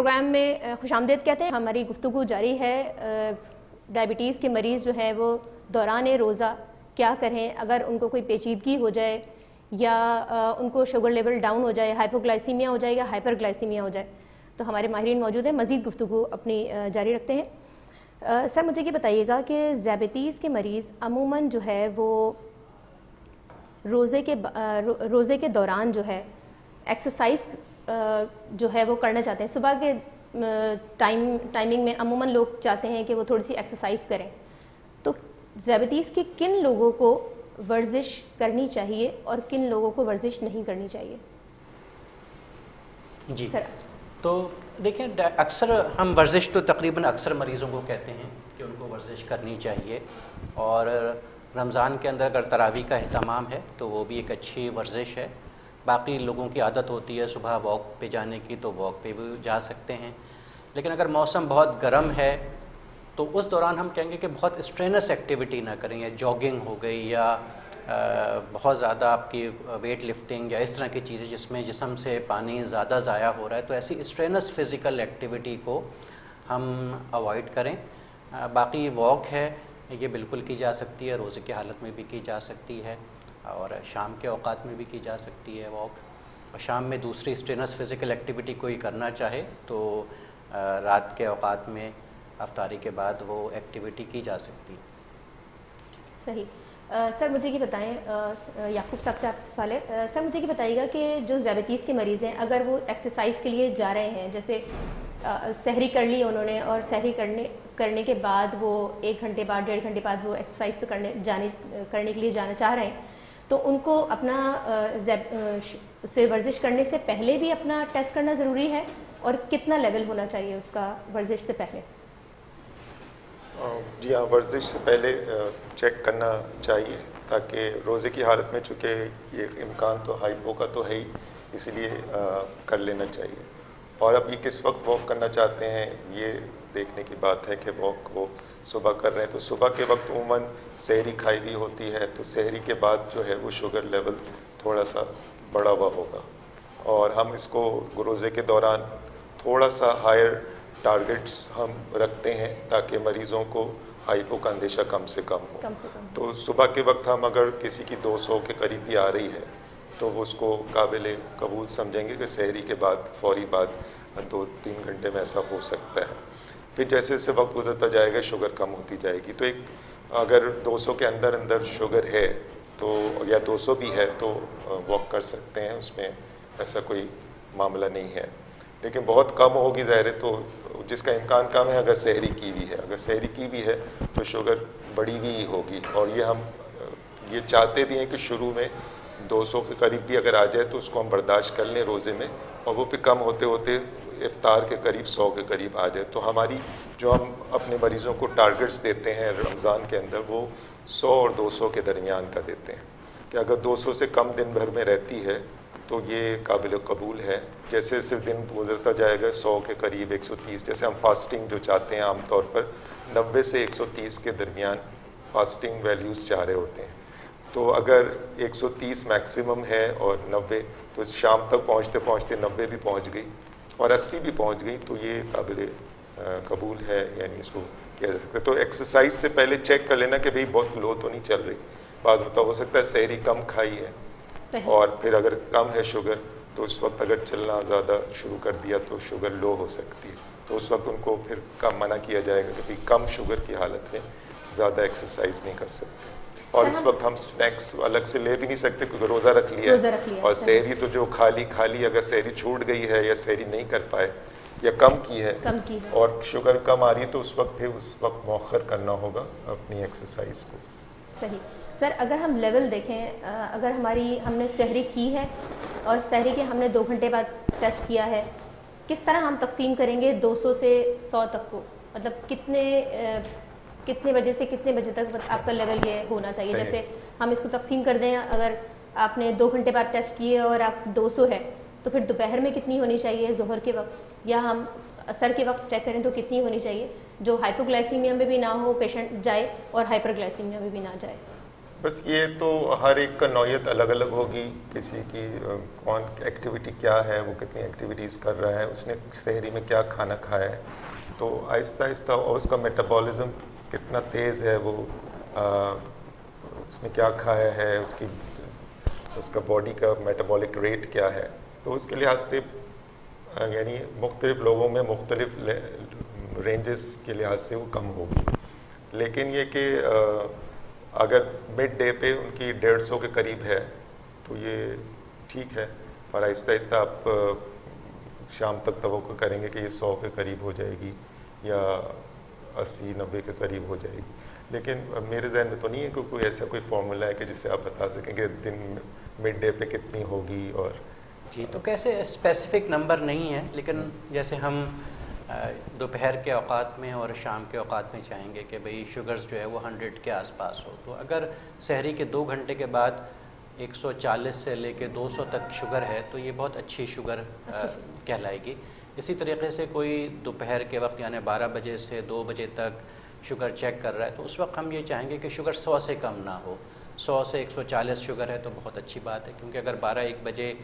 Programme में खुशामदीद कहते हैं। हमारी गुफ्तगू जारी है। डायबिटीज़ के मरीज़ जो है वो दौरान रोज़ा क्या करें अगर उनको कोई पेचीदगी हो जाए या उनको शुगर लेवल डाउन हो जाए, हाइपोग्लाइसीमिया हो जाए या हाइपरग्लाइसीमिया हो जाए। तो हमारे माहिरीन मौजूद हैं, मज़ीद गुफ्तगू अपनी जारी रखते हैं। सर मुझे ये बताइएगा कि डायबिटीज़ के मरीज़ अमूमन जो है वो रोज़े के दौरान जो है एक्सरसाइज जो है वो करना चाहते हैं। सुबह के टाइमिंग में अमूमन लोग चाहते हैं कि वो थोड़ी सी एक्सरसाइज करें। तो डायबिटीज़ के किन लोगों को वर्जिश करनी चाहिए और किन लोगों को वर्जिश नहीं करनी चाहिए? जी सर तो देखिए, अक्सर हम वर्जिश तो तकरीबन अक्सर मरीज़ों को कहते हैं कि उनको वर्जिश करनी चाहिए, और रमज़ान के अंदर अगर तरावी का अहतमाम है तो वो भी एक अच्छी वर्जिश है। बाकी लोगों की आदत होती है सुबह वॉक पे जाने की, तो वॉक पे भी जा सकते हैं। लेकिन अगर मौसम बहुत गर्म है तो उस दौरान हम कहेंगे कि बहुत स्ट्रेनस एक्टिविटी ना करें, या जॉगिंग हो गई या बहुत ज़्यादा आपकी वेट लिफ्टिंग या इस तरह की चीज़ें जिसमें जिस्म से पानी ज़्यादा ज़ाया हो रहा है, तो ऐसी स्ट्रेनस फिज़िकल एक्टिविटी को हम अवॉइड करें। बाकी वॉक है ये बिल्कुल की जा सकती है, रोज़े की हालत में भी की जा सकती है और शाम के औकात में भी की जा सकती है वॉक। और शाम में दूसरी स्ट्रेनस फिज़िकल एक्टिविटी कोई करना चाहे तो रात के औकात में अफ्तारी के बाद वो एक्टिविटी की जा सकती है। सही। सर मुझे ये बताएं, याकूब साहब से आपसे सवाल है। सर मुझे ये बताइएगा कि जो डायबिटीज़ के मरीज़ हैं अगर वो एक्सरसाइज के लिए जा रहे हैं, जैसे सहरी कर ली उन्होंने और सहरी करने के बाद वो 1 घंटे बाद 1.5 घंटे बाद वो एक्सरसाइज पे करने के लिए जाना चाह रहे हैं, तो उनको अपना उसे वर्जिश करने से पहले भी अपना टेस्ट करना ज़रूरी है और कितना लेवल होना चाहिए उसका वर्जिश से पहले? जी हाँ, वर्जिश से पहले चेक करना चाहिए, ताकि रोज़े की हालत में चूँकि ये इम्कान तो हाइपो का तो है ही, इसलिए कर लेना चाहिए। और अब ये किस वक्त वॉक करना चाहते हैं ये देखने की बात है कि वॉक वो सुबह कर रहे हैं तो सुबह के वक्त उमूमन सहरी खाई हुई होती है, तो सहरी के बाद जो है वो शुगर लेवल थोड़ा सा बढ़ा हुआ होगा, और हम इसको रोज़े के दौरान थोड़ा सा हायर टारगेट्स हम रखते हैं ताकि मरीज़ों को हाइपो का अंदेशा कम से कम हो। तो सुबह के वक्त हम अगर किसी की 200 के करीब भी आ रही है तो वो उसको काबिल कबूल समझेंगे कि सहरी के बाद फौरी बाद 2-3 घंटे में ऐसा हो सकता है। फिर जैसे जैसे वक्त गुजरता जाएगा शुगर कम होती जाएगी। तो एक अगर 200 के अंदर अंदर शुगर है तो या 200 भी है तो वॉक कर सकते हैं, उसमें ऐसा कोई मामला नहीं है। लेकिन बहुत कम होगी ज़ाहिर है, तो जिसका इम्कान कम है, अगर सहरी की भी है, अगर सहरी की भी है तो शुगर बढ़ी हुई होगी। और ये हम ये चाहते भी हैं कि शुरू में 200 के करीब भी अगर आ जाए तो उसको हम बर्दाश्त कर लें रोज़े में, और वो फिर कम होते होते इफ्तार के करीब 100 के करीब आ जाए। तो हमारी जो हम अपने मरीज़ों को टारगेट्स देते हैं रमज़ान के अंदर वो 100 और 200 के दरमियान का देते हैं कि अगर 200 से कम दिन भर में रहती है तो ये काबिल कबूल है। जैसे जैसे दिन गुजरता जाएगा 100 के करीब 130, जैसे हम फास्टिंग जो चाहते हैं आमतौर पर 90 से 130 के दरमियान फास्टिंग वैल्यूज़ चाह रहे होते हैं। तो अगर 130 मैक्सिमम है और 90, तो शाम तक पहुँचते पहुँचते 90 भी पहुँच गई और 80 भी पहुँच गई तो ये काबिल कबूल है, यानी इसको किया जा सकता है। तो एक्सरसाइज से पहले चेक कर लेना कि भाई बहुत लो तो नहीं चल रही। बाज़ हो सकता है सहरी कम खाई है और फिर अगर कम है शुगर तो उस वक्त अगर चलना ज़्यादा शुरू कर दिया तो शुगर लो हो सकती है, तो उस वक्त उनको फिर कम मना किया जाएगा कि भाई कम शुगर की हालत में ज़्यादा एक्सरसाइज नहीं कर सकते। और इस वक्त हम स्नैक्स अलग से ले भी नहीं सकते क्योंकि रोज़ा रख लिया है। और सहरी तो जो खाली अगर सहरी छूट गई है या सहरी नहीं कर पाए या कम की है और शुगर कम आ रही है तो उस वक्त मौखर करना होगा अपनी एक्सरसाइज को। सही। सर अगर हम लेवल देखें, अगर हमने सहरी की है और सहरी के हमने 2 घंटे बाद टेस्ट किया है, किस तरह हम तकसीम करेंगे 200 से 100 तक को? मतलब कितने बजे से कितने बजे तक आपका लेवल ये होना चाहिए? जैसे हम इसको तकसीम कर दें, अगर आपने 2 घंटे बाद टेस्ट किए और आप 200 है तो फिर दोपहर में कितनी होनी चाहिए, ज़ोहर के वक्त, या हम असर के वक्त चेक करें तो कितनी होनी चाहिए, जो हाइपोग्लाइसीमिया में भी ना हो पेशेंट जाए और हाइपरग्लाइसीमिया में भी ना जाए? बस ये तो हर एक का नौयत अलग अलग होगी, किसी की कौन एक्टिविटी क्या है, वो कितनी एक्टिविटीज़ कर रहा है, उसने शहरी में क्या खाना खाया है, तो आहिस्ता आहिस्ता, और उसका मेटाबॉलिज्म कितना तेज़ है, वो उसने क्या खाया है, उसका बॉडी का मेटाबॉलिक रेट क्या है, तो उसके लिहाज से यानी मुख्तलिफ लोगों में मुख्तलिफ रेंजेस के लिहाज से वो कम होगी। लेकिन ये कि अगर मिड डे पे उनकी 150 के करीब है तो ये ठीक है, और आहिस्ता आहिस्ता आप शाम तक तवक्को करेंगे कि ये 100 के करीब हो जाएगी या 80-90 के करीब हो जाएगी। लेकिन मेरे जहन में तो नहीं है कि कोई ऐसा कोई फार्मूला है कि जिससे आप बता सकें कि दिन मिड डे पे कितनी होगी। और जी, तो कैसे स्पेसिफिक नंबर नहीं है, लेकिन जैसे हम दोपहर के औकात में और शाम के औकात में चाहेंगे कि भाई शुगर्स जो है वो 100 के आसपास हो, तो अगर सहरी के 2 घंटे के बाद 140 से लेके 200 तक शुगर है तो ये बहुत अच्छी शुगर कहलाएगी। इसी तरीके से कोई दोपहर के वक्त यानी 12 बजे से 2 बजे तक शुगर चेक कर रहा है तो उस वक्त हम ये चाहेंगे कि शुगर 100 से कम ना हो। 100 से 140 शुगर है तो बहुत अच्छी बात है, क्योंकि अगर 12-1 बजे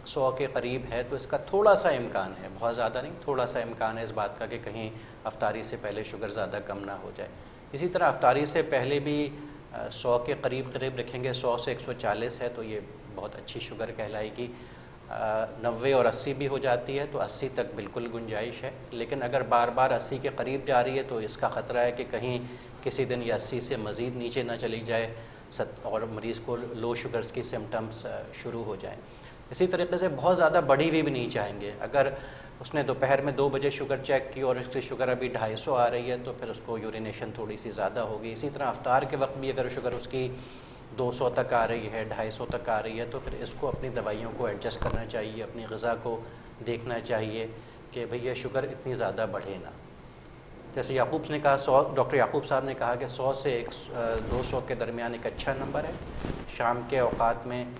100 के करीब है तो इसका थोड़ा सा इम्कान है, बहुत ज़्यादा नहीं, थोड़ा सा इम्कान है इस बात का कि कहीं अफ्तारी से पहले शुगर ज़्यादा कम ना हो जाए। इसी तरह अफ्तारी से पहले भी 100 के करीब रखेंगे, 100 से 140 है तो ये बहुत अच्छी शुगर कहलाएगी। 90 और 80 भी हो जाती है तो 80 तक बिल्कुल गुंजाइश है, लेकिन अगर बार बार 80 के करीब जा रही है तो इसका ख़तरा है कि कहीं किसी दिन ये 80 से मज़ीद नीचे ना चली जाए और मरीज़ को लो शुगर्स की सिम्टम्स शुरू हो जाएं। इसी तरीके से बहुत ज़्यादा बढ़ी हुई भी नहीं चाहेंगे। अगर उसने दोपहर में 2 बजे शुगर चेक की और उसकी शुगर अभी 250 आ रही है तो फिर उसको यूरिनेशन थोड़ी सी ज़्यादा होगी। इसी तरह अफ्तार के वक्त भी अगर शुगर उसकी 200 तक आ रही है, 250 तक आ रही है तो फिर इसको अपनी दवाइयों को एडजस्ट करना चाहिए, अपनी ग़िज़ा को देखना चाहिए कि भई ये शुगर इतनी ज़्यादा बढ़े ना। जैसे याकूब ने कहा, डॉक्टर याकूब साहब ने कहा कि 100 से 200 के दरमियान एक अच्छा नंबर है। शाम के औकात में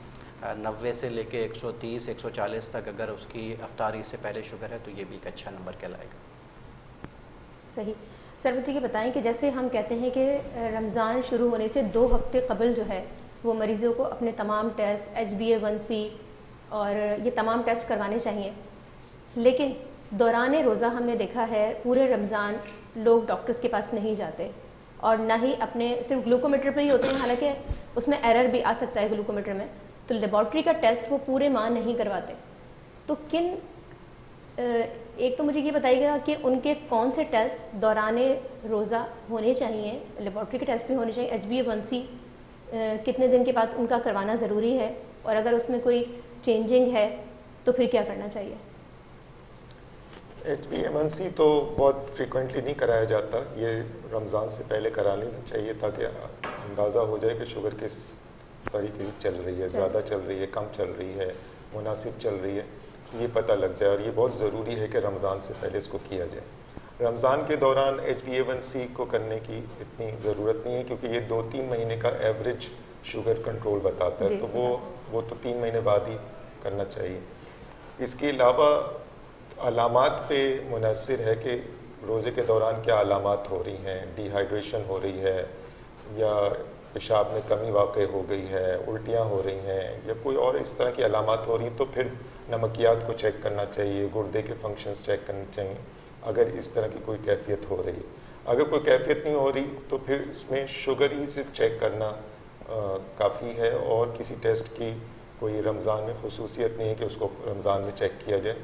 90 से लेके 130-140 तक अगर उसकी अफ्तारी से पहले शुगर है तो ये भी एक अच्छा नंबर कहलाएगा। सही। सर मुझे ये बताएं कि जैसे हम कहते हैं कि रमज़ान शुरू होने से 2 हफ्ते कबल जो है वो मरीज़ों को अपने तमाम टेस्ट HbA1c और ये तमाम टेस्ट करवाने चाहिए, लेकिन दौरान रोज़ा हमने देखा है पूरे रमज़ान लोग डॉक्टर्स के पास नहीं जाते और ना ही अपने सिर्फ ग्लूकोमीटर पर ही होते हैं, हालांकि उसमें एरर भी आ सकता है ग्लूकोमीटर में, तो लेबॉर्ट्री का टेस्ट वो पूरे माह नहीं करवाते। तो किन एक तो मुझे ये बताइएगा कि उनके कौन से टेस्ट दौरान रोज़ा होने चाहिए, लेबॉर्ट्री के टेस्ट भी होने चाहिए, HbA1c कितने दिन के बाद उनका करवाना ज़रूरी है, और अगर उसमें कोई चेंजिंग है तो फिर क्या करना चाहिए? HbA1c तो बहुत फ्रीक्वेंटली नहीं कराया जाता, ये रमज़ान से पहले करा लेना चाहिए ताकि अंदाज़ा हो जाए कि शुगर किस तरीके से चल रही है, ज़्यादा चल रही है, कम चल रही है, मुनासिब चल रही है, ये पता लग जाए। और ये बहुत ज़रूरी है कि रमज़ान से पहले इसको किया जाए। रमज़ान के दौरान HbA1c को करने की इतनी ज़रूरत नहीं है क्योंकि ये 2-3 महीने का एवरेज शुगर कंट्रोल बताता है, तो वो तो 3 महीने बाद ही करना चाहिए। इसके अलावा अलामात पे मुनहसर है कि रोज़े के दौरान क्या अलामात हो रही हैं, डिहाइड्रेशन हो रही है या पेशाब में कमी वाक़ई हो गई है, उल्टियाँ हो रही हैं या कोई और इस तरह की अलामात हो रही हैं, तो फिर नमकियात को चेक करना चाहिए, गुर्दे के फंक्शंस चेक करने चाहिए अगर इस तरह की कोई कैफियत हो रही है। अगर कोई कैफियत नहीं हो रही तो फिर इसमें शुगर ही सिर्फ चेक करना काफ़ी है और किसी टेस्ट की कोई रमज़ान में खुसूसियत नहीं है कि उसको रमज़ान में चेक किया जाए।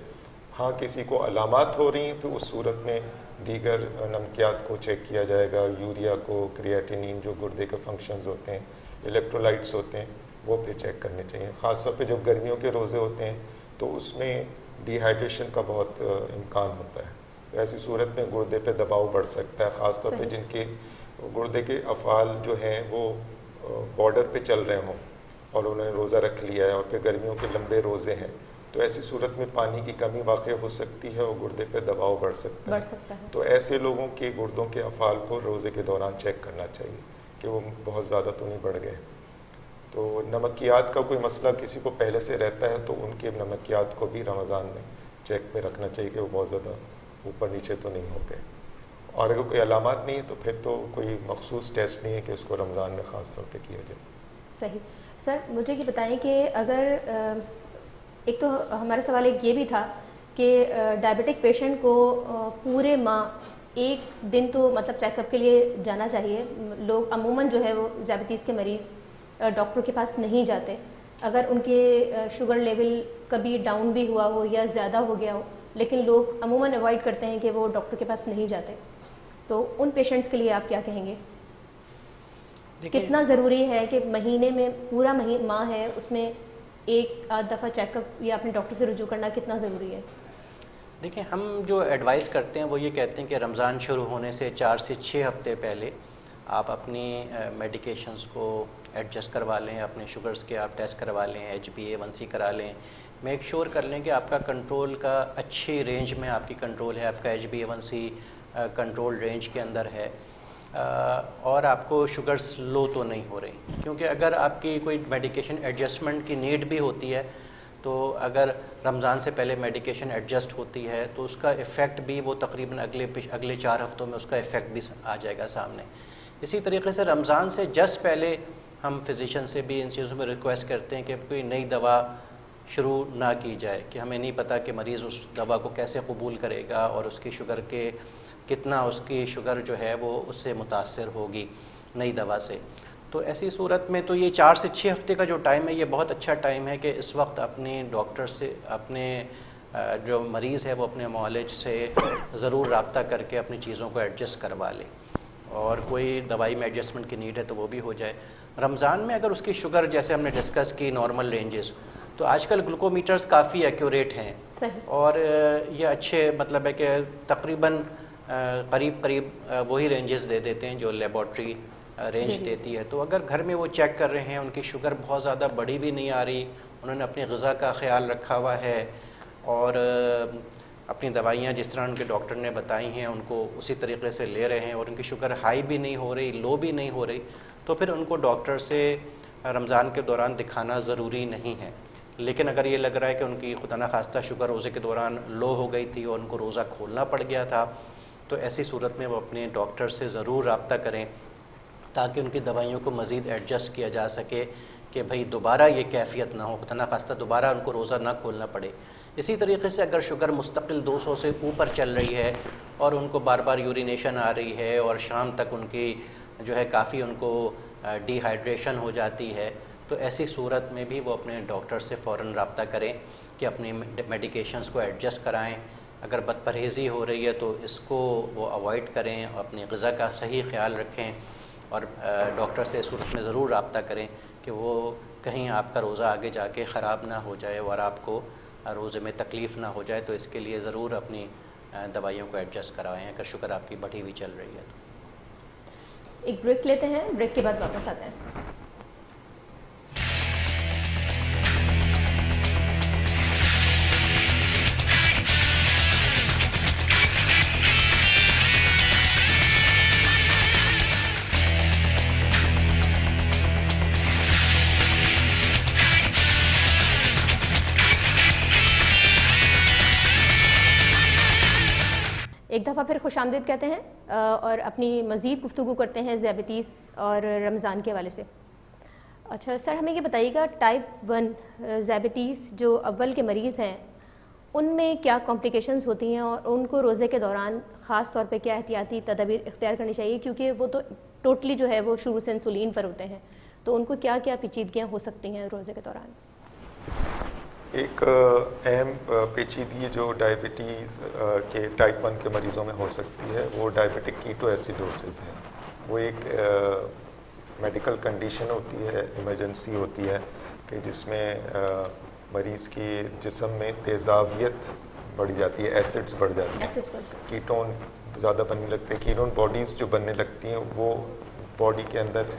हाँ, किसी को अलामात हो रही हैं तो उस सूरत में दीगर नमकियात को चेक किया जाएगा, यूरिया को, क्रिएटिनिन जो गुर्दे के फंक्शंस होते हैं, इलेक्ट्रोलाइट्स होते हैं, वो फिर चेक करने चाहिए। ख़ासतौर पे जब गर्मियों के रोज़े होते हैं तो उसमें डिहाइड्रेशन का बहुत इम्कान होता है, तो ऐसी सूरत में गुर्दे पे दबाव बढ़ सकता है, ख़ासतौर पे जिनके गुर्दे के अफ़ाल जो हैं वो बॉर्डर पे चल रहे हों और उन्होंने रोज़ा रख लिया है और फिर गर्मियों के लंबे रोज़े हैं, तो ऐसी सूरत में पानी की कमी वाक़ई हो सकती है और गुर्दे पे दबाव बढ़ सकता है। तो ऐसे लोगों के गुर्दों के अफ़ाल को रोज़े के दौरान चेक करना चाहिए कि वो बहुत ज़्यादा तो नहीं बढ़ गए। तो नमकियात का कोई मसला किसी को पहले से रहता है तो उनके नमकियात को भी रमज़ान में चेक पे रखना चाहिए कि वो बहुत ज़्यादा ऊपर नीचे तो नहीं हो गए। और अगर कोई अलामात नहीं है तो फिर तो कोई मखसूस टेस्ट नहीं है कि उसको रमज़ान में ख़ास तौर पे किया जाए। सही। सर मुझे ये बताएं कि अगर एक तो हमारा सवाल एक ये भी था कि डायबिटिक पेशेंट को पूरे माह एक दिन तो मतलब चेकअप के लिए जाना चाहिए। लोग अमूमन जो है वो ज़्याबितीज़ के मरीज़ डॉक्टर के पास नहीं जाते। अगर उनके शुगर लेवल कभी डाउन भी हुआ हो या ज़्यादा हो गया हो, लेकिन लोग अमूमन अवॉइड करते हैं कि वो डॉक्टर के पास नहीं जाते। तो उन पेशेंट्स के लिए आप क्या कहेंगे? कितना ज़रूरी है कि महीने में पूरा माह है उसमें एक आध दफ़ा चेकअप या अपने डॉक्टर से रुजू करना कितना ज़रूरी है? देखिए, हम जो एडवाइस करते हैं वो ये कहते हैं कि रमज़ान शुरू होने से 4 से 6 हफ्ते पहले आप अपनी मेडिकेशंस को एडजस्ट करवा लें, अपने शुगर्स के आप टेस्ट करवा लें, HbA1c करा लें, मेक श्योर कर लें कि आपका कंट्रोल का अच्छी रेंज में आपकी कंट्रोल है, आपका HbA1c कंट्रोल रेंज के अंदर है और आपको शुगर्स लो तो नहीं हो रही। क्योंकि अगर आपकी कोई मेडिकेशन एडजस्टमेंट की नीड भी होती है तो अगर रमज़ान से पहले मेडिकेशन एडजस्ट होती है तो उसका इफ़ेक्ट भी वो तकरीबन अगले 4 हफ्तों में उसका इफ़ेक्ट भी आ जाएगा सामने। इसी तरीके से रमज़ान से जस्ट पहले हम फिजिशियन से भी इन चीज़ों में रिक्वेस्ट करते हैं कि कोई नई दवा शुरू ना की जाए कि हमें नहीं पता कि मरीज़ उस दवा को कैसे कबूल करेगा और उसकी शुगर के कितना उसकी शुगर जो है वो उससे मुतासर होगी नई दवा से। तो ऐसी सूरत में तो ये 4 से 6 हफ्ते का जो टाइम है ये बहुत अच्छा टाइम है कि इस वक्त अपने डॉक्टर से अपने जो मरीज़ है वो अपने मौलज से ज़रूर रब्ता करके अपनी चीज़ों को एडजस्ट करवा ले और कोई दवाई में एडजस्टमेंट की नीड है तो वो भी हो जाए। रमज़ान में अगर उसकी शुगर जैसे हमने डिस्कस की नॉर्मल रेंजेस, तो आजकल ग्लूकोमीटर्स काफ़ी एक्यूरेट हैं और ये अच्छे मतलब है कि तकरीबन करीब वही रेंजेस दे देते हैं जो लेबॉर्ट्री रेंज देती है। तो अगर घर में वो चेक कर रहे हैं, उनकी शुगर बहुत ज़्यादा बड़ी भी नहीं आ रही, उन्होंने अपनी ग़िज़ा का ख्याल रखा हुआ है और अपनी दवाइयाँ जिस तरह उनके डॉक्टर ने बताई हैं उनको उसी तरीके से ले रहे हैं और उनकी शुगर हाई भी नहीं हो रही, लो भी नहीं हो रही, तो फिर उनको डॉक्टर से रमज़ान के दौरान दिखाना ज़रूरी नहीं है। लेकिन अगर ये लग रहा है कि उनकी खुदा न खास्ता शुगर रोज़े के दौरान लो हो गई थी और उनको रोज़ा खोलना पड़ गया था, तो ऐसी सूरत में वो अपने डॉक्टर से ज़रूर रब्ता करें ताकि उनकी दवाइयों को मज़ीद एडजस्ट किया जा सके कि भाई दोबारा ये कैफियत ना हो, खुदा न खास्ता दोबारा उनको रोज़ा ना खोलना पड़े। इसी तरीके से अगर शुगर मुस्तकिल 200 से ऊपर चल रही है और उनको बार बार यूरिनेशन आ रही है और शाम तक उनकी जो है काफ़ी उनको डिहाइड्रेशन हो जाती है, तो ऐसी सूरत में भी वो अपने डॉक्टर से फ़ौरन रब्ता करें कि अपनी मेडिकेशंस को एडजस्ट कराएं। अगर बदपरहेज़ी हो रही है तो इसको वो अवॉइड करें, अपनी ग़िज़ा का सही ख्याल रखें और डॉक्टर से इस सूरत में ज़रूर रब्ता करें कि वो कहीं आपका रोज़ा आगे जाके ख़राब ना हो जाए और आपको रोज़े में तकलीफ़ ना हो जाए। तो इसके लिए ज़रूर अपनी दवाइयों को एडजस्ट कराएं अगर शुगर आपकी बढ़ी हुई चल रही है तो। एक ब्रेक लेते हैं, ब्रेक के बाद वापस आते हैं। एक दफ़ा फिर खुशामदीद कहते हैं और अपनी मज़ीद गुफ्तगू करते हैं ज़्याबितीस और रमज़ान के हवाले से। अच्छा सर, हमें ये बताइएगा टाइप 1 ज़्याबितीस जो अव्वल के मरीज़ हैं उनमें क्या कॉम्प्लिकेशंस होती हैं और उनको रोज़े के दौरान ख़ास तौर पे क्या एहतियाती तदबीर इख्तियार करनी चाहिए, क्योंकि वो तो टोटली जो है वो शुरू से इंसुलिन पर होते हैं, तो उनको क्या क्या पेचीदगियाँ हो सकती हैं रोज़े के दौरान? एक अहम पेचीदगी जो डायबिटीज़ के टाइप 1 के मरीज़ों में हो सकती है वो डायबिटिक कीटोएसिडोसिस है। वो एक मेडिकल कंडीशन होती है, इमरजेंसी होती है कि जिसमें मरीज़ की जिस्म में तेज़ाबियत बढ़ जाती है, एसिड्स बढ़ जाती हैं, कीटोन ज़्यादा बनने लगते हैं, कीटोन बॉडीज़ जो बनने लगती हैं वो बॉडी के अंदर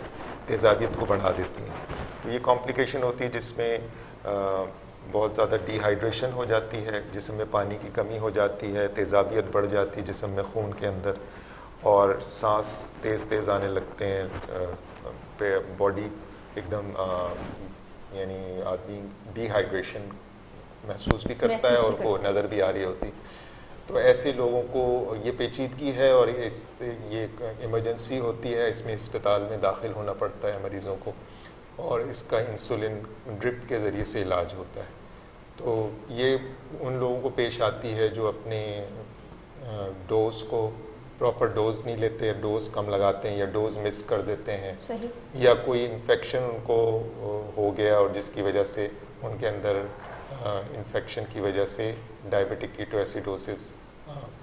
तेज़ाबियत को बढ़ा देती हैं। तो ये कॉम्प्लिकेशन होती है जिसमें बहुत ज़्यादा डिहाइड्रेशन हो जाती है, जिस्म में पानी की कमी हो जाती है, तेज़ाबियत बढ़ जाती है जिस्म में खून के अंदर और सांस तेज़ तेज़ आने लगते हैं, पे बॉडी एकदम यानी आदमी डिहाइड्रेशन महसूस भी करता है और को नज़र भी आ रही होती। तो ऐसे लोगों को ये पेचीदगी है और ये इमरजेंसी होती है, इसमें अस्पताल में दाखिल होना पड़ता है मरीज़ों को और इसका इंसुलिन ड्रिप के ज़रिए से इलाज होता है। तो ये उन लोगों को पेश आती है जो अपने डोज को प्रॉपर डोज नहीं लेते, डोज कम लगाते हैं या डोज मिस कर देते हैं। सही। या कोई इन्फेक्शन उनको हो गया और जिसकी वजह से उनके अंदर इन्फेक्शन की वजह से डायबिटिक कीटोएसिडोसिस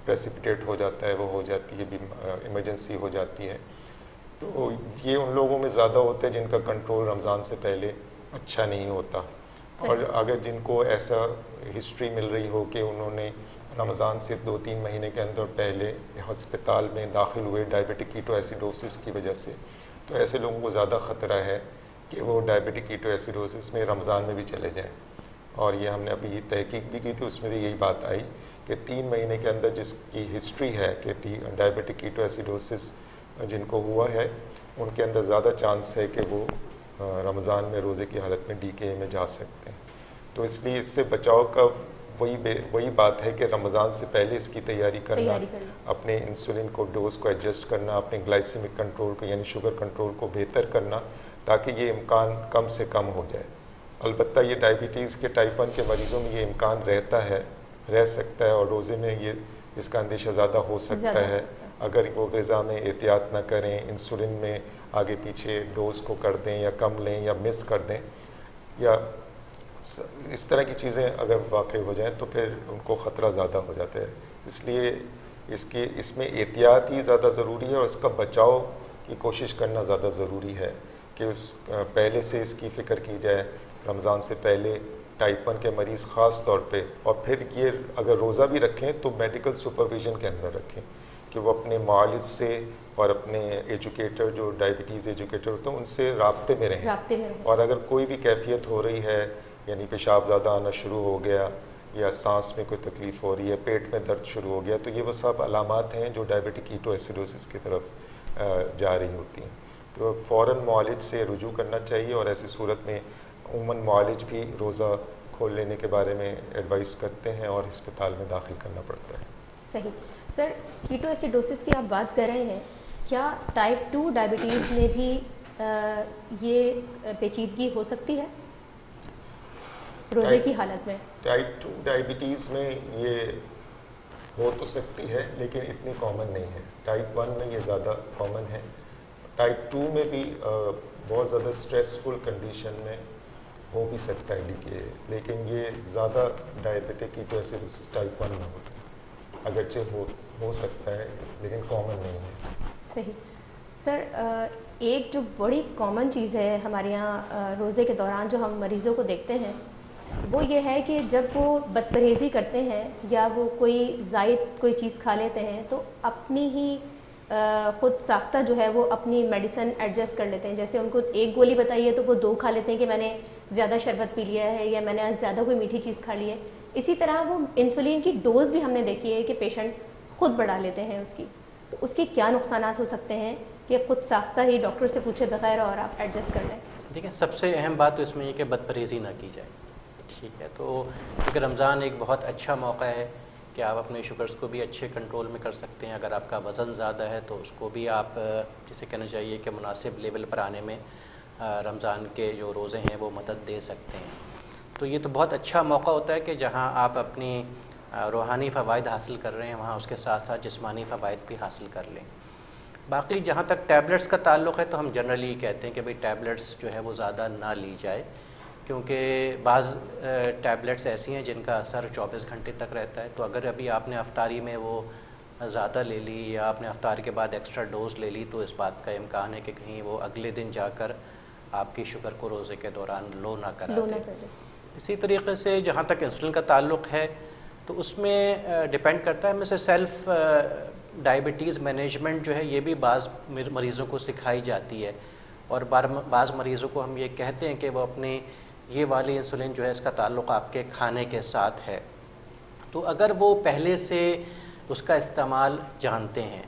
प्रेसिपिटेट हो जाता है, वो हो जाती है, इमरजेंसी हो जाती है। तो ये उन लोगों में ज़्यादा होता है जिनका कंट्रोल रमज़ान से पहले अच्छा नहीं होता। और अगर जिनको ऐसा हिस्ट्री मिल रही हो कि उन्होंने रमज़ान से 2-3 महीने के अंदर पहले अस्पताल में दाखिल हुए डायबिटिक कीटोएसिडोसिस की वजह से, तो ऐसे लोगों को ज़्यादा ख़तरा है कि वो डायबिटिक कीटोएसिडोसिस में रमज़ान में भी चले जाएं। और ये हमने अभी तहकीक भी की थी, उसमें भी यही बात आई कि 3 महीने के अंदर जिसकी हिस्ट्री है कि डायबिटिक कीटोएसिडोसिस जिनको हुआ है उनके अंदर ज़्यादा चांस है कि वो रमज़ान में रोज़े की हालत में DKA में जा सकते हैं। तो इसलिए इससे बचाव का वही बात है कि रमज़ान से पहले इसकी तैयारी करना, अपने इंसुलिन को डोज को एडजस्ट करना, अपने ग्लाइसेमिक कंट्रोल को यानी शुगर कंट्रोल को बेहतर करना, ताकि ये इम्कान कम से कम हो जाए। अलबत्ता ये डायबिटीज़ के टाइप 1 के मरीज़ों में ये इम्कान रह सकता है और रोज़े में ये इसका अंदेशा ज़्यादा हो सकता है अगर वो ग़िज़ा में एहतियात ना करें, इंसुलिन में आगे पीछे डोज को कर दें या कम लें या मिस कर दें या इस तरह की चीज़ें अगर वाक़ई हो जाएं तो फिर उनको ख़तरा ज़्यादा हो जाता है। इसलिए इसमें एहतियात ही ज़्यादा ज़रूरी है और इसका बचाव की कोशिश करना ज़्यादा ज़रूरी है कि पहले से इसकी फ़िक्र की जाए रमज़ान से पहले टाइप 1 के मरीज़ ख़ास तौर पे। और फिर ये अगर रोज़ा भी रखें तो मेडिकल सुपरविज़न के अंदर रखें कि वो अपने मालिज से और अपने एजुकेटर जो डायबिटीज़ एजुकेटर होते हैं उनसे राब्ते में रहें। और अगर कोई भी कैफियत हो रही है यानी पेशाब ज़्यादा आना शुरू हो गया या सांस में कोई तकलीफ़ हो रही है, पेट में दर्द शुरू हो गया, तो ये वो सब अलामात हैं जो डायबिटिक कीटोएसिडोसिस की तरफ जा रही होती हैं। तो फ़ौरन मुआलिज से रुजू करना चाहिए और ऐसी सूरत में उमूमन मुआलिज भी रोज़ा खोल लेने के बारे में एडवाइस करते हैं और अस्पताल में दाखिल करना पड़ता है। सही। सर, कीटोएसिडोसिस की आप बात कर रहे हैं, क्या टाइप 2 डायबिटीज़ में भी ये पेचीदगी हो सकती है रोज़े की हालत में? टाइप 2 डायबिटीज़ में ये हो तो सकती है लेकिन इतनी कॉमन नहीं है। टाइप 1 में ये ज़्यादा कॉमन है। टाइप 2 में भी बहुत ज़्यादा स्ट्रेसफुल कंडीशन में हो भी सकता है DKA, लेकिन ये ज़्यादा डायबिटिक कीटोएसिडोसिस टाइप 1 में होता है। अगरचे हो सकता है लेकिन कॉमन नहीं है। सही। सर, एक जो बड़ी कॉमन चीज़ है हमारे यहाँ रोज़े के दौरान जो हम मरीज़ों को देखते हैं वो ये है कि जब वो बदपरहेज़ी करते हैं या वो कोई चीज़ खा लेते हैं तो अपनी ही ख़ुद साख्ता जो है वो अपनी मेडिसिन एडजस्ट कर लेते हैं। जैसे उनको एक गोली बताई है तो वो 2 खा लेते हैं कि मैंने ज़्यादा शरबत पी लिया है या मैंने आज ज़्यादा कोई मीठी चीज़ खा ली है। इसी तरह वो इंसुलिन की डोज़ भी हमने देखी है कि पेशेंट ख़ुद बढ़ा लेते हैं उसकी। तो उसके क्या नुकसानात हो सकते हैं कि ख़ुद साख्ता ही डॉक्टर से पूछे बगैर और आप एडजस्ट कर लें? देखिए, सबसे अहम बात तो इसमें ये कि बदपरहेज़ी ना की जाए। ठीक है, तो क्योंकि रमज़ान एक बहुत अच्छा मौका है कि आप अपने शुगर्स को भी अच्छे कंट्रोल में कर सकते हैं। अगर आपका वज़न ज़्यादा है तो उसको भी आप जिसे कहना चाहिए कि मुनासिब लेवल पर आने में रमज़ान के जो रोज़े हैं वो मदद दे सकते हैं। तो ये तो बहुत अच्छा मौका होता है कि जहाँ आप अपनी रूहानी फ़वाइद हासिल कर रहे हैं वहाँ उसके साथ साथ जिस्मानी फ़वाइद भी हासिल कर लें। बाकी जहाँ तक टैबलेट्स का ताल्लुक़ है तो हम जनरली कहते हैं कि भाई टैबलेट्स जो है वो ज़्यादा ना ली जाए, क्योंकि बाज़ टैबलेट्स ऐसी हैं जिनका असर 24 घंटे तक रहता है। तो अगर अभी आपने अफ्तारी में वो ज़्यादा ले ली या आपने अफ्तार के बाद एक्स्ट्रा डोज ले ली तो इस बात का इम्कान है कि कहीं वो अगले दिन जाकर आपकी शुगर को रोज़े के दौरान लो ना करा दे। इसी तरीके से जहाँ तक इंसुलिन का ताल्लुक़ है तो उसमें डिपेंड करता है। में से सेल्फ़ डायबिटीज़ मैनेजमेंट जो है ये भी बाज़ मरीज़ों को सिखाई जाती है और बाज़ मरीज़ों को हम ये कहते हैं कि वो अपने ये वाली इंसुलिन जो है इसका ताल्लुक़ आपके खाने के साथ है। तो अगर वो पहले से उसका इस्तेमाल जानते हैं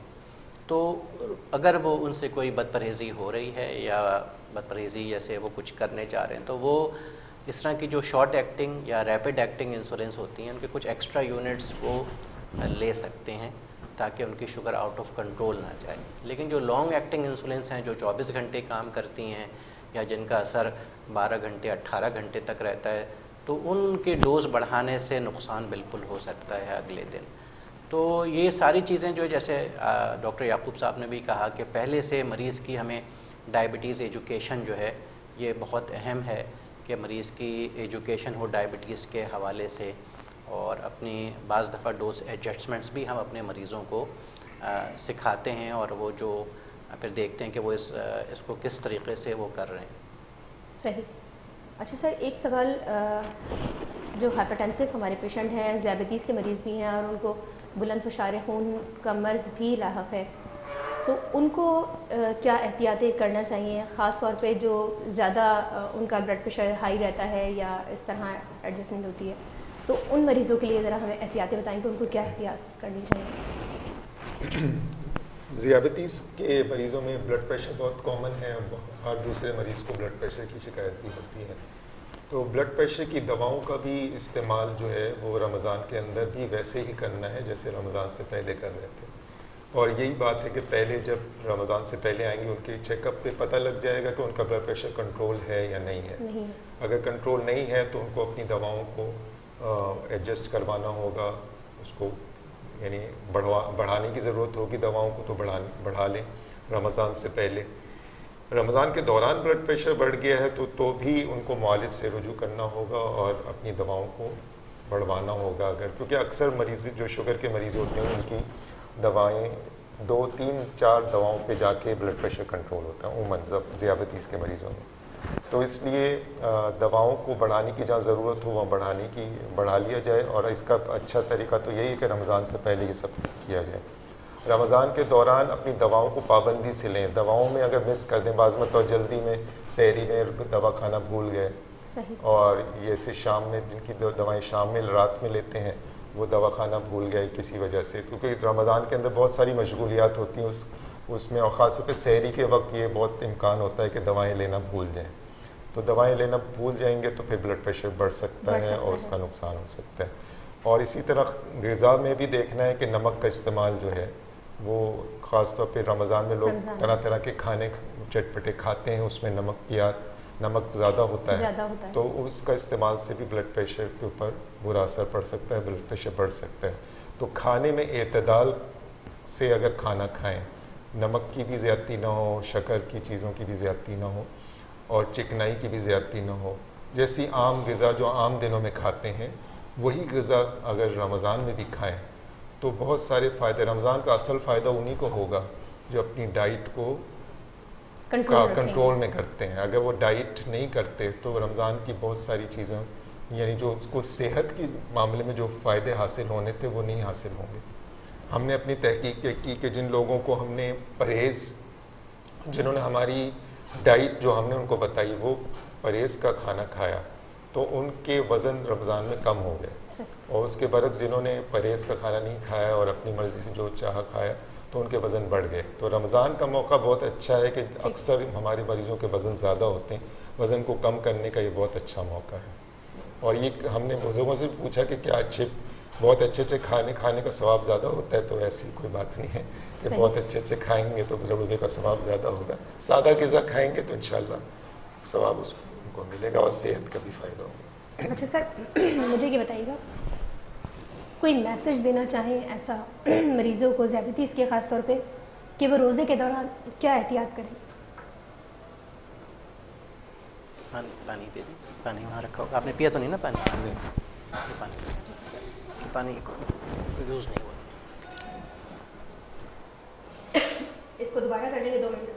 तो अगर वो उनसे कोई बदपरहेज़ी हो रही है या बदपरहेज़ी जैसे वो कुछ करने जा रहे हैं तो वो इस तरह की जो शॉर्ट एक्टिंग या रैपिड एक्टिंग इंसुलिन होती हैं उनके कुछ एक्स्ट्रा यूनिट्स वो ले सकते हैं ताकि उनकी शुगर आउट ऑफ कंट्रोल ना जाए। लेकिन जो लॉन्ग एक्टिंग इंसुलिन्स हैं जो 24 घंटे काम करती हैं या जिनका असर 12 घंटे 18 घंटे तक रहता है, तो उनके डोज बढ़ाने से नुकसान बिल्कुल हो सकता है अगले दिन। तो ये सारी चीज़ें जो जैसे डॉक्टर याकूब साहब ने भी कहा कि पहले से मरीज़ की हमें डायबिटीज़ एजुकेशन जो है ये बहुत अहम है कि मरीज़ की एजुकेशन हो डायबिटीज़ के हवाले से, और अपनी बाज़ दफ़ा डोज एडजस्टमेंट्स भी हम अपने मरीज़ों को सिखाते हैं और वो जो फिर देखते हैं कि वो इसको किस तरीके से वो कर रहे हैं। सही। अच्छा सर, एक सवाल, जो हाइपरटेंसिव हमारे पेशेंट हैं, ज़ियाबतीस के मरीज़ भी हैं और उनको बुलंद फुशार खून का मर्ज़ भी लाहक है, तो उनको क्या एहतियातें करना चाहिए, ख़ास तौर पे जो ज़्यादा उनका ब्लड प्रेशर हाई रहता है या इस तरह एडजस्टमेंट होती है, तो उन मरीज़ों के लिए ज़रा हमें एहतियातें बताएं कि उनको क्या एहतियात करनी चाहिए। ज़ियाबतीस के मरीज़ों में ब्लड प्रेशर बहुत कॉमन है, हर दूसरे मरीज़ को ब्लड प्रेशर की शिकायत भी होती है। तो ब्लड प्रेशर की दवाओं का भी इस्तेमाल जो है वो रमज़ान के अंदर भी वैसे ही करना है जैसे रमज़ान से पहले कर रहे थे। और यही बात है कि पहले जब रमज़ान से पहले आएंगे उनके चेकअप पे पता लग जाएगा कि उनका ब्लड प्रेशर कंट्रोल है या नहीं है। अगर कंट्रोल नहीं है तो उनको अपनी दवाओं को एडजस्ट करवाना होगा, उसको यानी बढ़ाने की ज़रूरत होगी दवाओं को, तो बढ़ा लें रमज़ान से पहले। रमज़ान के दौरान ब्लड प्रेशर बढ़ गया है तो भी उनको मुआलिज से रुजू करना होगा और अपनी दवाओं को बढ़वाना होगा अगर, क्योंकि अक्सर मरीज़ जो शुगर के मरीज़ होते हैं उनकी दवाएं 2, 3, 4 दवाओं पे जाके ब्लड प्रेशर कंट्रोल होता है उम्मन ज़ियाबतीस के मरीज़ों में। तो इसलिए दवाओं को बढ़ाने की जहाँ ज़रूरत हो वहाँ बढ़ा लिया जाए, और इसका अच्छा तरीका तो यही है कि रमज़ान से पहले ये सब किया जाए। रमज़ान के दौरान अपनी दवाओं को पाबंदी से लें। दवाओं में अगर मिस कर दें, बाज़ मतलब जल्दी में सहरी में दवा खाना भूल गए, और ये से शाम में जिनकी दवाएँ शाम में रात में लेते हैं वो दवा खाना भूल गए किसी वजह से, क्योंकि रमज़ान के अंदर बहुत सारी मशगूलियात होती हैं उसमें, और ख़ास तौर पे सहरी के वक्त ये बहुत इम्कान होता है कि दवाएं लेना भूल जाएं। तो दवाएं लेना भूल जाएंगे तो फिर ब्लड प्रेशर बढ़ सकता है और उसका नुकसान हो सकता है। और इसी तरह ग़िज़ा में भी देखना है कि नमक का इस्तेमाल जो है वो ख़ास तौर पे रमज़ान में लोग तरह तरह के खाने चटपटे खाते हैं, उसमें नमक ज़्यादा होता है, तो उसका इस्तेमाल से भी ब्लड प्रेशर के ऊपर बुरा असर पड़ सकता है, ब्लड प्रेशर बढ़ सकता है। तो खाने में एतदाल से अगर खाना खाएं, नमक की भी ज़्यादती ना हो, शक्कर की चीज़ों की भी ज़्यादती ना हो, और चिकनाई की भी ज़्यादती ना हो। जैसी आम ग़िज़ा जो आम दिनों में खाते हैं वही ग़िज़ा अगर रमज़ान में भी खाएं तो बहुत सारे फ़ायदे। रमज़ान का असल फ़ायदा उन्हीं को होगा जो अपनी डाइट को कंट्रोल में करते हैं। अगर वो डाइट नहीं करते तो रमज़ान की बहुत सारी चीज़ें यानी जो उसको सेहत के मामले में जो फ़ायदे हासिल होने थे वो नहीं हासिल होंगे। हमने अपनी तहकीक की कि जिन लोगों को हमने परहेज़, जिन्होंने हमारी डाइट जो हमने उनको बताई वो परहेज़ का खाना खाया तो उनके वज़न रमज़ान में कम हो गए, और उसके बरक्स जिन्होंने परहेज़ का खाना नहीं खाया और अपनी मर्ज़ी से जो चाहा खाया तो उनके वज़न बढ़ गए। तो रमज़ान का मौका बहुत अच्छा है कि अक्सर हमारे मरीज़ों के वज़न ज़्यादा होते हैं, वज़न को कम करने का ये बहुत अच्छा मौका है। और ये हमने बुज़ुर्गों से पूछा कि क्या बहुत अच्छे खाने का सवाब ज़्यादा होता है, तो ऐसी कोई बात नहीं है कि बहुत अच्छे खाएंगे तो रोज़े का सवाब ज़्यादा होगा। सादा ग़िज़ा खाएंगे तो इंशाल्लाह सवाब उनको मिलेगा और सेहत का भी फ़ायदा होगा। अच्छा सर, मुझे ये बताइएगा, कोई मैसेज देना चाहें ऐसा मरीज़ों को ज़ियाबतीस के ख़ास तौर पे कि वो रोज़े के दौरान क्या एहतियात करें? पानी दे दें, पानी वहाँ रखा होगा, आपने पिया तो नहीं ना पानी? पानी यूज़ नहीं हुआ। इसको दोबारा कर लेंगे 2 मिनट।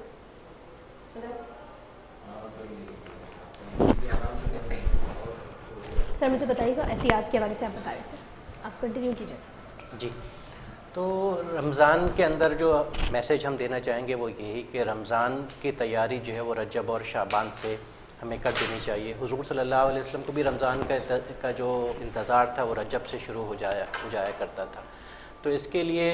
सर मुझे बताइएगा, एहतियात के हवाले से आप बता रहे थे, आप कंटिन्यू कीजिए। जी, तो रमज़ान के अंदर जो मैसेज हम देना चाहेंगे वो यही कि रमज़ान की तैयारी जो है वो रजब और शाबान से हमें कर देनी चाहिए। हुज़ूर सल्लल्लाहु अलैहि वसल्लम को भी रमज़ान का जो इंतज़ार था वो रजब से शुरू हो जाया करता था। तो इसके लिए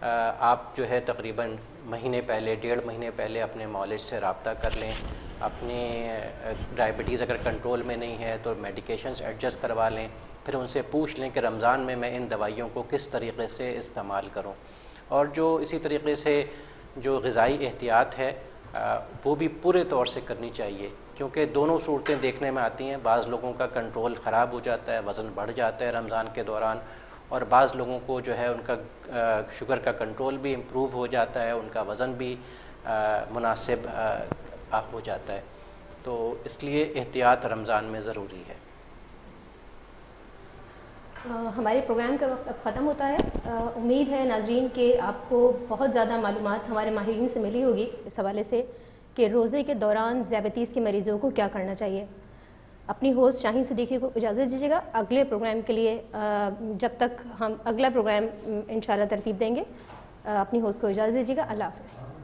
आप जो है तकरीबन महीने पहले, 1.5 महीने पहले अपने मौलिज से रब्ता कर लें। अपने डायबिटीज़ अगर कंट्रोल में नहीं है तो मेडिकेशंस एडजस्ट करवा लें। फिर उनसे पूछ लें कि रमज़ान में मैं इन दवाइयों को किस तरीके से इस्तेमाल करूं। और जो इसी तरीके से जो ग़िज़ाई एहतियात है वो भी पूरे तौर से करनी चाहिए, क्योंकि दोनों सूरतें देखने में आती हैं। बाज़ लोगों का कंट्रोल ख़राब हो जाता है, वज़न बढ़ जाता है रमज़ान के दौरान, और बाज़ लोगों को जो है उनका शुगर का कंट्रोल भी इम्प्रूव हो जाता है, उनका वज़न भी मुनासिब हो जाता है। तो इसलिए एहतियात रमज़ान में ज़रूरी है। हमारे प्रोग्राम का वक्त अब ख़त्म होता है। उम्मीद है नाजरीन कि आपको बहुत ज़्यादा मालूमात हमारे माहिरीन से मिली होगी इस हवाले से कि रोज़े के दौरान ज़ियाबतीस के मरीज़ों को क्या करना चाहिए। अपनी होस्ट शाहीन सिद्दीकी को इजाज़त दीजिएगा। अगले प्रोग्राम के लिए जब तक हम अगला प्रोग्राम इंशाल्लाह तरतीब देंगे, अपनी होस्ट को इजाज़त दीजिएगा। अल्लाह हाफ़िज़।